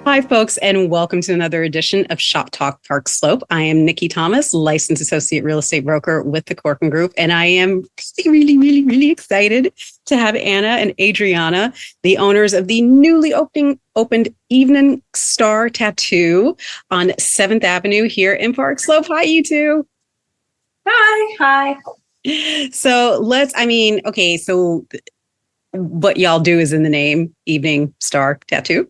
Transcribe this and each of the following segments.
Hi, folks, and welcome to another edition of Shop Talk Park Slope. I am Nikki Thomas, licensed associate real estate broker with the Corcoran Group, and I am really excited to have Anna and Adriana, the owners of the newly opened Evening Star Tattoo on 7th Avenue here in Park Slope. Hi, you two. Hi. So so what y'all do is in the name, Evening Star Tattoo.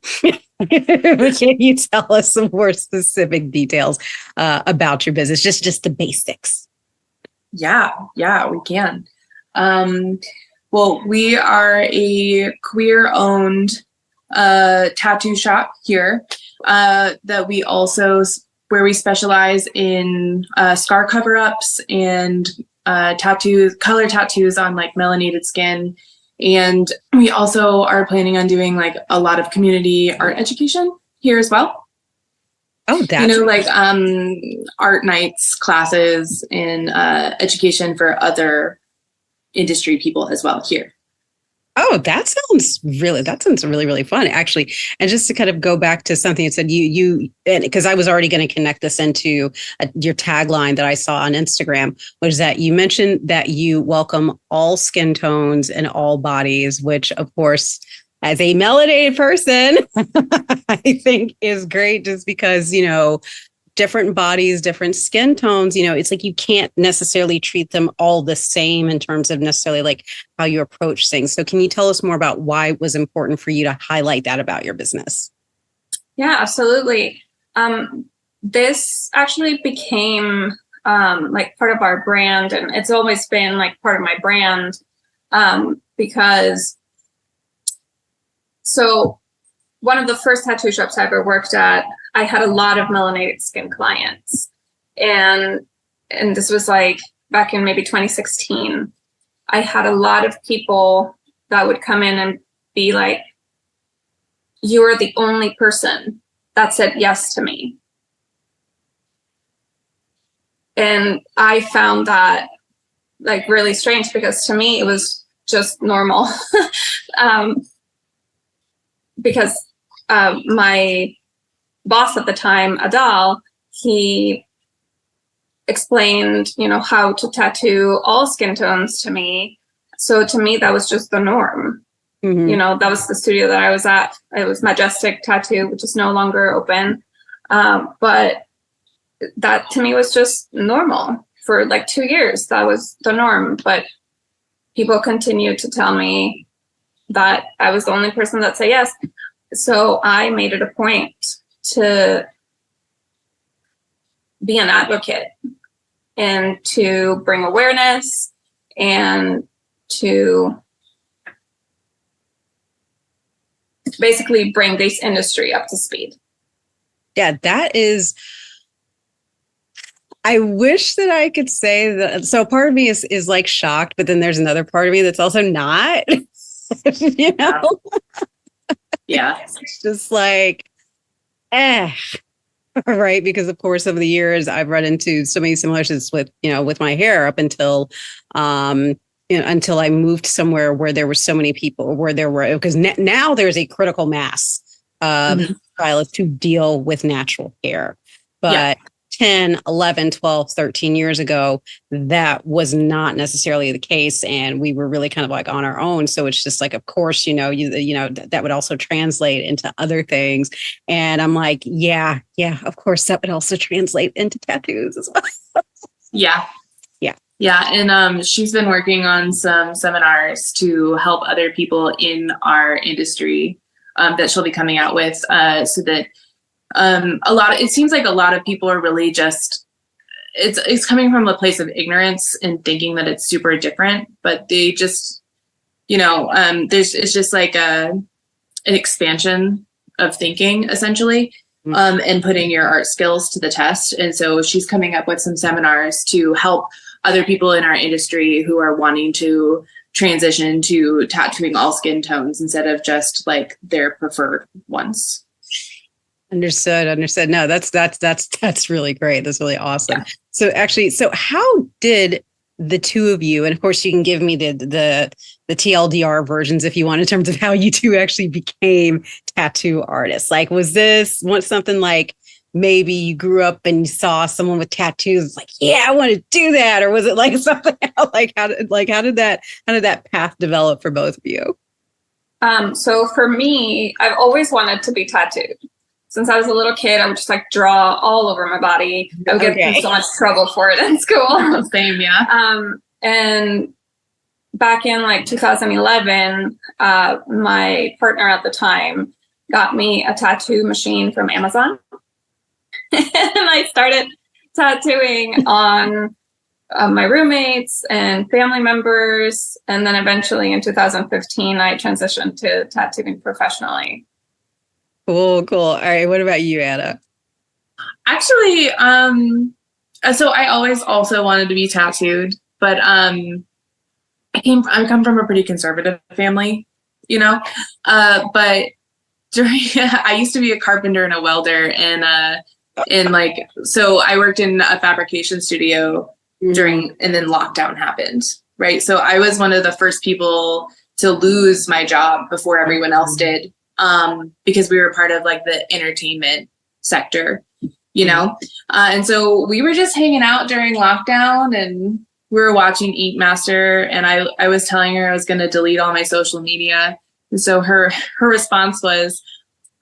Can you tell us some more specific details about your business? Just the basics. Yeah, we can. Well, we are a queer-owned tattoo shop here where we specialize in scar cover-ups and color tattoos on like melanated skin. And we also are planning on doing like a lot of community art education here as well. Oh, that's art nights, classes, and education for other industry people as well here. Oh, that sounds really fun, actually. And just to kind of go back to something you said, because I was already going to connect this into your tagline that I saw on Instagram, was that you mentioned that you welcome all skin tones and all bodies, which, of course, as a melanated person, I think is great, just because, different bodies, different skin tones, it's like you can't necessarily treat them all the same in terms of necessarily like how you approach things. So can you tell us more about why it was important for you to highlight that about your business? Yeah, absolutely. This actually became like part of our brand, and it's always been like part of my brand because one of the first tattoo shops I ever worked at, I had a lot of melanated skin clients, and this was like back in maybe 2016. I had a lot of people that would come in and be like, "You are the only person that said yes to me." And I found that like really strange, because to me it was just normal. Because my boss at the time, Adal, he explained, how to tattoo all skin tones to me. So to me, that was just the norm. Mm-hmm. That was the studio that I was at. It was Majestic Tattoo, which is no longer open. But that to me was just normal for like 2 years. That was the norm. But people continued to tell me that I was the only person that said yes. So I made it a point to be an advocate and to bring awareness and to basically bring this industry up to speed. Yeah, that is. I wish that I could say that. So part of me is like shocked, but then there's another part of me that's also not. Yeah. It's just like, right? Because of course, over the years, I've run into so many similarities with my hair up until, until I moved somewhere where there were so many people, because now there's a critical mass of stylists to deal with natural hair. But 10, 11, 12, 13 years ago, that was not necessarily the case. And we were really kind of like on our own. So it's just like, of course, that would also translate into other things. And I'm like, yeah, of course, that would also translate into tattoos as well. Yeah. And she's been working on some seminars to help other people in our industry that she'll be coming out with so that it seems like a lot of people are really just, it's coming from a place of ignorance and thinking that it's super different, but they just, it's just like an expansion of thinking essentially, and putting your art skills to the test. And so she's coming up with some seminars to help other people in our industry who are wanting to transition to tattooing all skin tones instead of just like their preferred ones. Understood. No, that's really great. That's really awesome. Yeah. So how did the two of you, and of course you can give me the TLDR versions if you want, in terms of how you two actually became tattoo artists. Like, was this something like maybe you grew up and you saw someone with tattoos, it's like, yeah, I want to do that, or was it like something else? Like how did that path develop for both of you? So for me, I've always wanted to be tattooed. Since I was a little kid, I would just like draw all over my body. I would get in so much trouble for it in school. Same, yeah. And back in like 2011, my partner at the time got me a tattoo machine from Amazon. And I started tattooing on my roommates and family members. And then eventually in 2015, I transitioned to tattooing professionally. All right. What about you, Anna? Actually, so I always also wanted to be tattooed, but I come from a pretty conservative family, you know. But I used to be a carpenter and a welder, and so I worked in a fabrication studio and then lockdown happened, right? So I was one of the first people to lose my job before everyone else did. Because we were part of like the entertainment sector, you know? And so we were just hanging out during lockdown, and we were watching Ink Master, and I was telling her I was going to delete all my social media. And so her response was,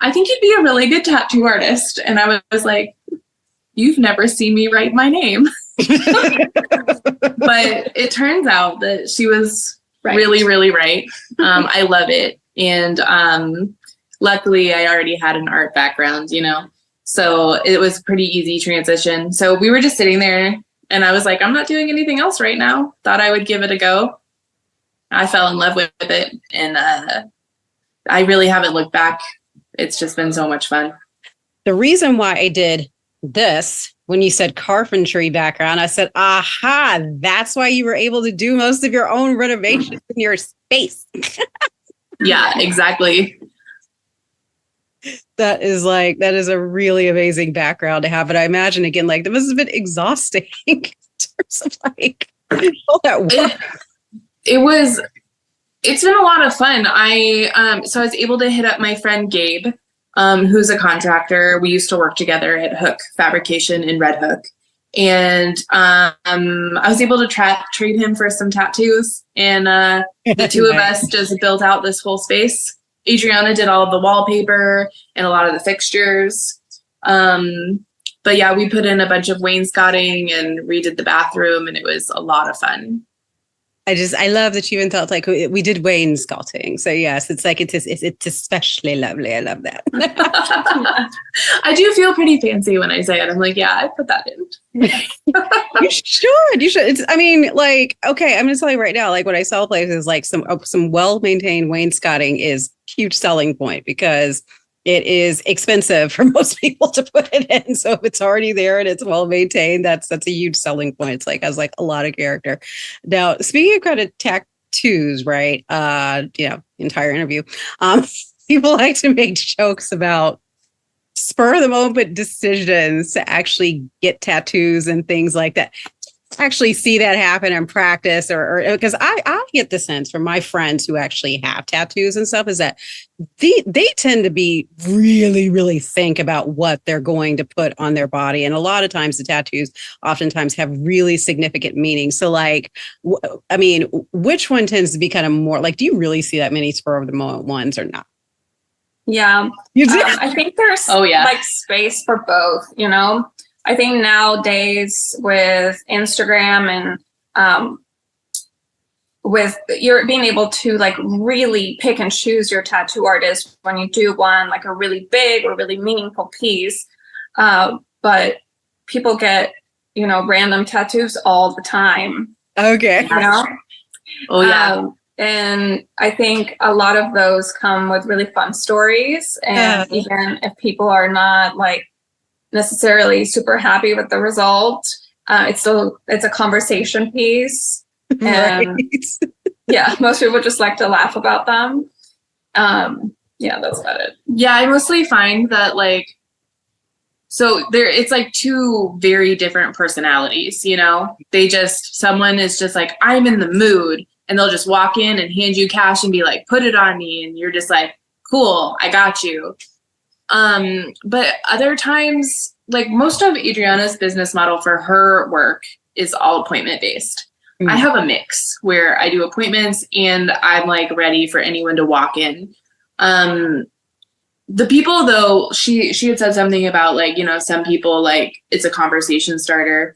I think you'd be a really good tattoo artist. And I was like, you've never seen me write my name. But it turns out that she was really, really right. I love it. And, luckily, I already had an art background, you know, so it was a pretty easy transition. So we were just sitting there, and I was like, I'm not doing anything else right now. Thought I would give it a go. I fell in love with it, and I really haven't looked back. It's just been so much fun. The reason why I did this, when you said carpentry background, I said, aha, that's why you were able to do most of your own renovations in your space. Yeah, exactly. That is a really amazing background to have. But I imagine, again, like, that must have been exhausting in terms of like all that work. It's been a lot of fun. So I was able to hit up my friend Gabe, who's a contractor. We used to work together at Hook Fabrication in Red Hook. And I was able to trade him for some tattoos. And the two of us just built out this whole space. Adriana did all of the wallpaper and a lot of the fixtures. But yeah, we put in a bunch of wainscoting and redid the bathroom, and it was a lot of fun. I love that you even thought, like, we did wainscoting. So yes, it's like, it's especially lovely. I love that. I do feel pretty fancy when I say it. I'm like, yeah, I put that in. You should. It's, I mean, like, okay, I'm going to tell you right now, like, what I saw places, like some well-maintained wainscoting is huge selling point, because it is expensive for most people to put it in. So if it's already there and it's well maintained, that's a huge selling point. It's like, has like a lot of character. Now, speaking of kind of tattoos, right? Entire interview. People like to make jokes about spur of the moment decisions to actually get tattoos and things like that. Actually see that happen in practice, or because I get the sense from my friends who actually have tattoos and stuff, is that they tend to be really, really think about what they're going to put on their body. And a lot of times the tattoos oftentimes have really significant meaning. So like, I mean, which one tends to be kind of more like, do you really see that many spur of the moment ones or not? Yeah. I think there's like space for both, you know? I think nowadays with Instagram and with you're being able to like really pick and choose your tattoo artist when you do one, like a really big or really meaningful piece. But people get, random tattoos all the time. Okay. You know? Oh, yeah. And I think a lot of those come with really fun stories. And even if people are not like necessarily super happy with the result, it's a conversation piece. And right. Yeah, most people just like to laugh about them. Yeah, that's about it. Yeah, I mostly find that like So it's like two very different personalities, you know? Someone is just like, I'm in the mood, and they'll just walk in and hand you cash and be like, put it on me. And you're just like, cool, I got you. But other times, like most of Adriana's business model for her work is all appointment based. Mm-hmm. I have a mix where I do appointments and I'm like ready for anyone to walk in. The people though, she had said something about like, you know, some people like it's a conversation starter.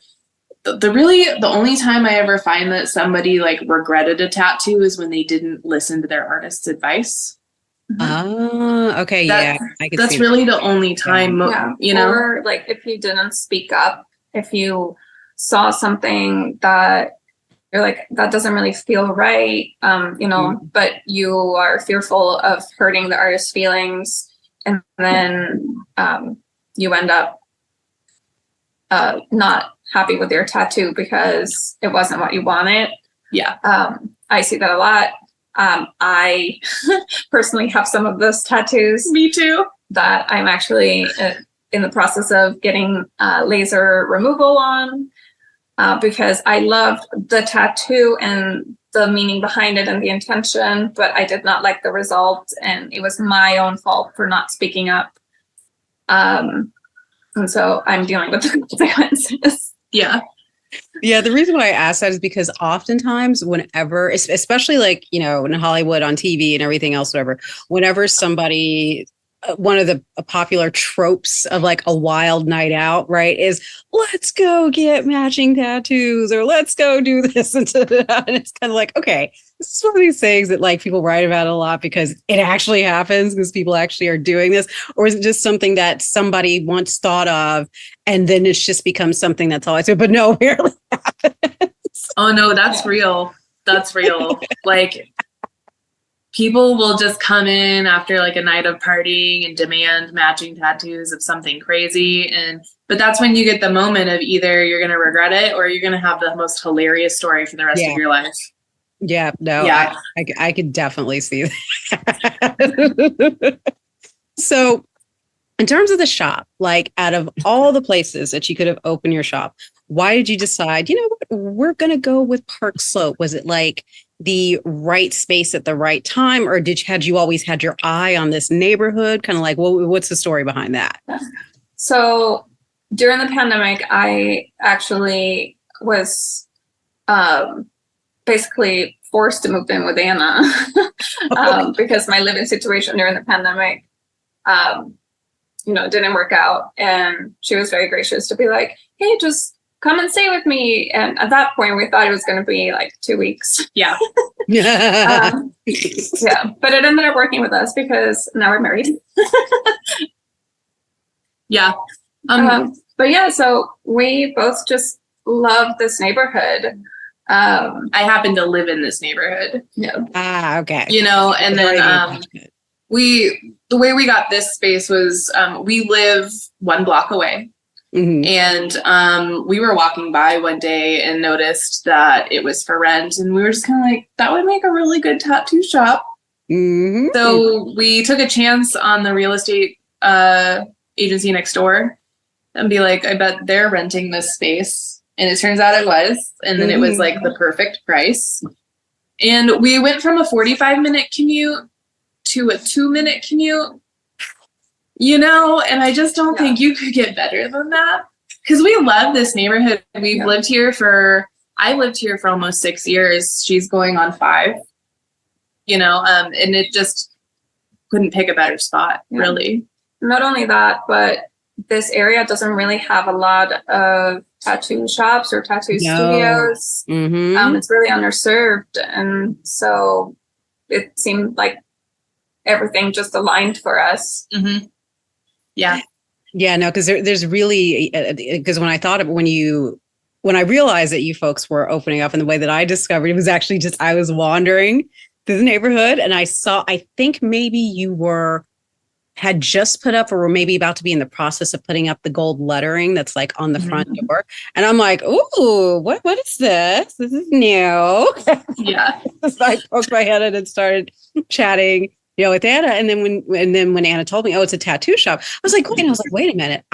The only time I ever find that somebody like regretted a tattoo is when they didn't listen to their artist's advice. Oh, okay. That's really the only time, you know, or like if you didn't speak up, if you saw something that you're like, that doesn't really feel right, you know, but you are fearful of hurting the artist's feelings. And then you end up not happy with your tattoo because it wasn't what you wanted. Yeah. I see that a lot. I personally have some of those tattoos. Me too. That I'm actually in the process of getting laser removal on because I loved the tattoo and the meaning behind it and the intention, but I did not like the result, and it was my own fault for not speaking up. And so I'm dealing with the consequences. Yeah. Yeah, the reason why I ask that is because oftentimes whenever, especially like, you know, in Hollywood on TV and everything else, whatever, whenever somebody, one of the popular tropes of like a wild night out, right, is let's go get matching tattoos or let's go do this and it's kind of like, okay, this is one of these things that like people write about a lot because it actually happens because people actually are doing this, or is it just something that somebody once thought of and then it's just become something that's always, but no, it really happens. Oh no, that's real. That's real. Like people will just come in after like a night of partying and demand matching tattoos of something crazy. But that's when you get the moment of either you're going to regret it or you're going to have the most hilarious story for the rest of your life. Yeah, no, yeah. I could definitely see that. So in terms of the shop, like out of all the places that you could have opened your shop, why did you decide, you know what, we're going to go with Park Slope? Was it like the right space at the right time, or had you always had your eye on this neighborhood? Kind of like, what's the story behind that? So during the pandemic, I actually was basically forced to move in with Anna because my living situation during the pandemic, you know, didn't work out. And she was very gracious to be like, hey, just come and stay with me. And at that point, we thought it was going to be like 2 weeks. Yeah. Yeah. But it ended up working with us because now we're married. Yeah. But yeah, so we both just love this neighborhood. I happen to live in this neighborhood. Yeah. Okay. You know, and then the way we got this space was we live 1 block away. Mm-hmm. And we were walking by one day and noticed that it was for rent, and we were just kind of like, that would make a really good tattoo shop. Mm-hmm. So we took a chance on the real estate agency next door and be like, I bet they're renting this space. And it turns out it was. And then it was like the perfect price. And we went from a 45-minute commute to a 2-minute commute. You know, and I just don't think you could get better than that, because we love this neighborhood. We've lived here I lived here for almost 6 years. She's going on 5, you know, and it just couldn't pick a better spot, really. Not only that, but this area doesn't really have a lot of tattoo shops or tattoo studios. Mm-hmm. It's really underserved. And so it seemed like everything just aligned for us. Mm-hmm. Yeah. Yeah, no, because there's really, because when I realized that you folks were opening up in the way that I discovered, it was actually just, I was wandering through the neighborhood and I think maybe you had just put up or were maybe about to be in the process of putting up the gold lettering that's like on the front door. And I'm like, ooh, what is this? This is new. Yeah. So I poked my head in and started chatting, with Anna. And then when Anna told me, oh, it's a tattoo shop, I was like, wait a minute.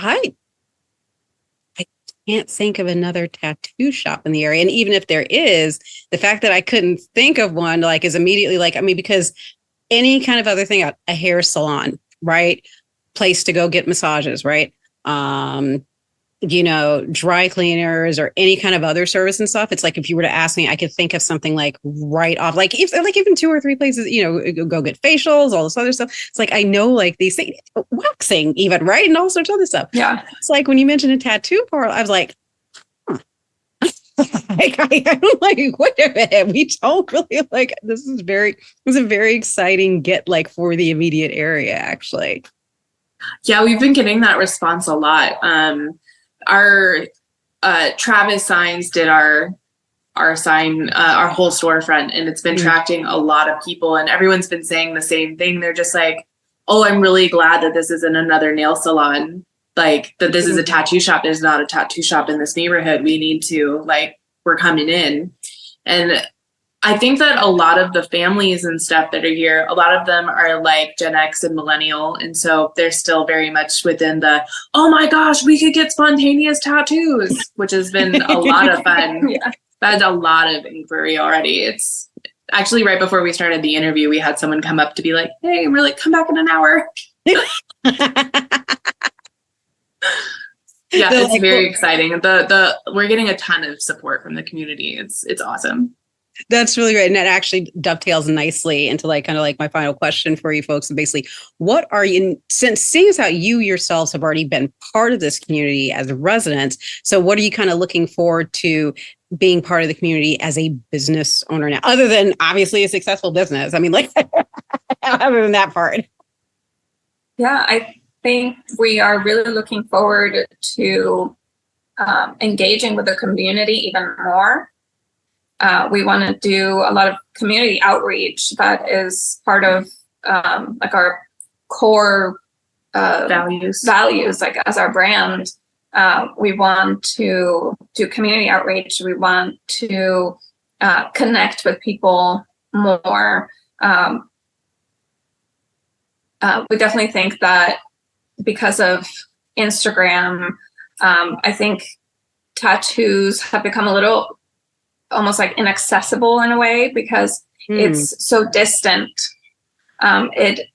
can't think of another tattoo shop in the area. And even if there is, the fact that I couldn't think of one, like, is immediately like, I mean, because any kind of other thing, a hair salon, right? Place to go get massages, right? Dry cleaners or any kind of other service and stuff. It's like, if you were to ask me, I could think of something like right off, like even 2 or 3 places, go get facials, all this other stuff. It's like, I know like these things, waxing even, right? And all sorts of other stuff. Yeah. It's like when you mentioned a tattoo parlor, I was like, I'm like, wait a minute, we don't really like, this is a very exciting get like for the immediate area, actually. Yeah, we've been getting that response a lot. Our Travis Signs did our sign, our whole storefront, and it's been attracting a lot of people, and everyone's been saying the same thing. They're just like, oh, I'm really glad that this isn't another nail salon, like that this is a tattoo shop. There's not a tattoo shop in this neighborhood. We need to, like, we're coming in. And I think that a lot of the families and stuff that are here, a lot of them are like Gen X and millennial. And so they're still very much within the, oh my gosh, we could get spontaneous tattoos, which has been a lot of fun. Yeah. I've had a lot of inquiry already. It's actually right before we started the interview, we had someone come up to be like, hey, really, come back in an hour. Yeah, it's like, very exciting. We're getting a ton of support from the community. It's awesome. That's really great. And that actually dovetails nicely into like kind of like my final question for you folks. And basically, what are you, since seeing as how you yourselves have already been part of this community as residents, so what are you kind of looking forward to being part of the community as a business owner now, other than obviously a successful business? I mean, like, other than that part. Yeah, I think we are really looking forward to engaging with the community even more. We want to do a lot of community outreach that is part of like our core values, like as our brand. We want to do community outreach. We want to connect with people more. We definitely think that because of Instagram, I think tattoos have become a little almost like inaccessible in a way because it's so distant. It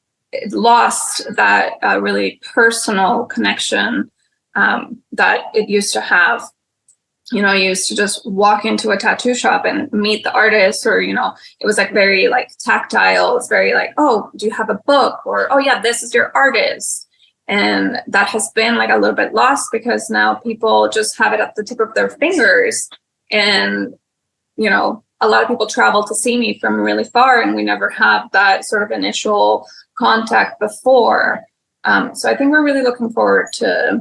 lost that really personal connection that it used to have. You used to just walk into a tattoo shop and meet the artist, or, it was like very like tactile. It's very like, oh, do you have a book? Or, oh yeah, this is your artist. And that has been like a little bit lost because now people just have it at the tip of their fingers. And a lot of people travel to see me from really far, and we never have that sort of initial contact before. So I think we're really looking forward to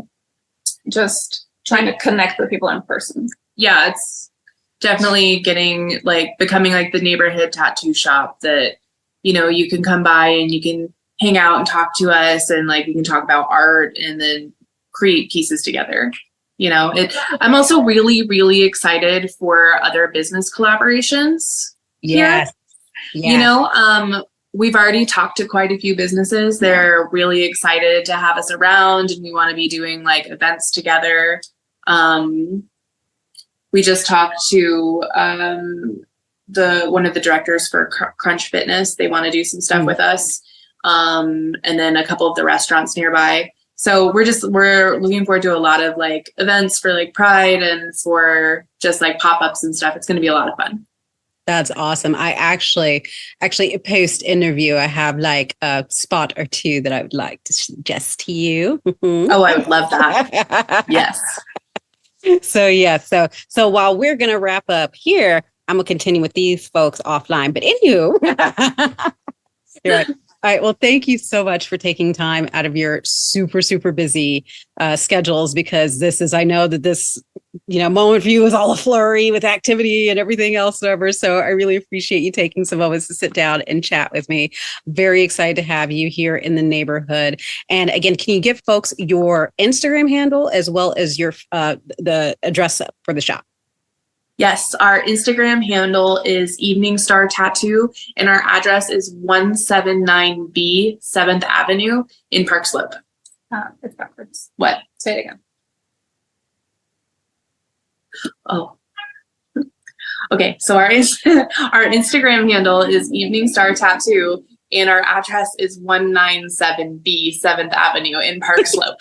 just trying to connect with people in person. Yeah, it's definitely becoming like the neighborhood tattoo shop that, you can come by and you can hang out and talk to us, and like we can talk about art and then create pieces together. I'm also really, really excited for other business collaborations. Yes. Yeah. We've already talked to quite a few businesses. They're really excited to have us around, and we want to be doing like events together. We just talked to one of the directors for Crunch Fitness. They want to do some stuff with us. And then a couple of the restaurants nearby. So we're looking forward to a lot of like events for like Pride and for just like pop-ups and stuff. It's going to be a lot of fun. That's awesome. I actually post interview, I have like a spot or two that I would like to suggest to you. Oh, I would love that. Yes. So yeah. So while we're going to wrap up here, I'm going to continue with these folks offline, but anywho, you're right. All right. Well, thank you so much for taking time out of your super, super busy schedules, because I know that this, moment for you is all a flurry with activity and everything else over. So I really appreciate you taking some moments to sit down and chat with me. Very excited to have you here in the neighborhood. And again, can you give folks your Instagram handle as well as your the address for the shop? Yes, our Instagram handle is Evening Star Tattoo, and our address is 179B 7th Avenue in Park Slope. It's backwards. What? Say it again. Oh. Okay, so our our Instagram handle is Evening Star Tattoo, and our address is 197B 7th Avenue in Park Slope.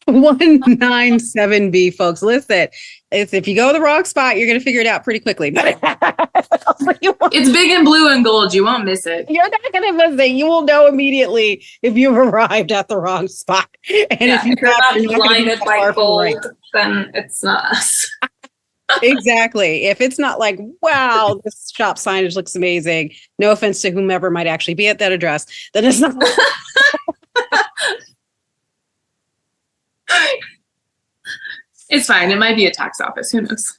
197B, folks. Listen, if you go to the wrong spot, you're going to figure it out pretty quickly. It's big and blue and gold. You won't miss it. You're not going to miss it. You will know immediately if you've arrived at the wrong spot. And if you're not blinded by gold, right, then it's not us. Exactly. If it's not like, wow, this shop signage looks amazing. No offense to whomever might actually be at that address, then it's not. It's fine. It might be a tax office. Who knows?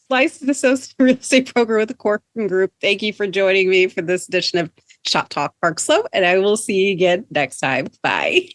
Licensed associate real estate broker with the Corcoran Group. Thank you for joining me for this edition of Shop Talk Park Slope, and I will see you again next time. Bye.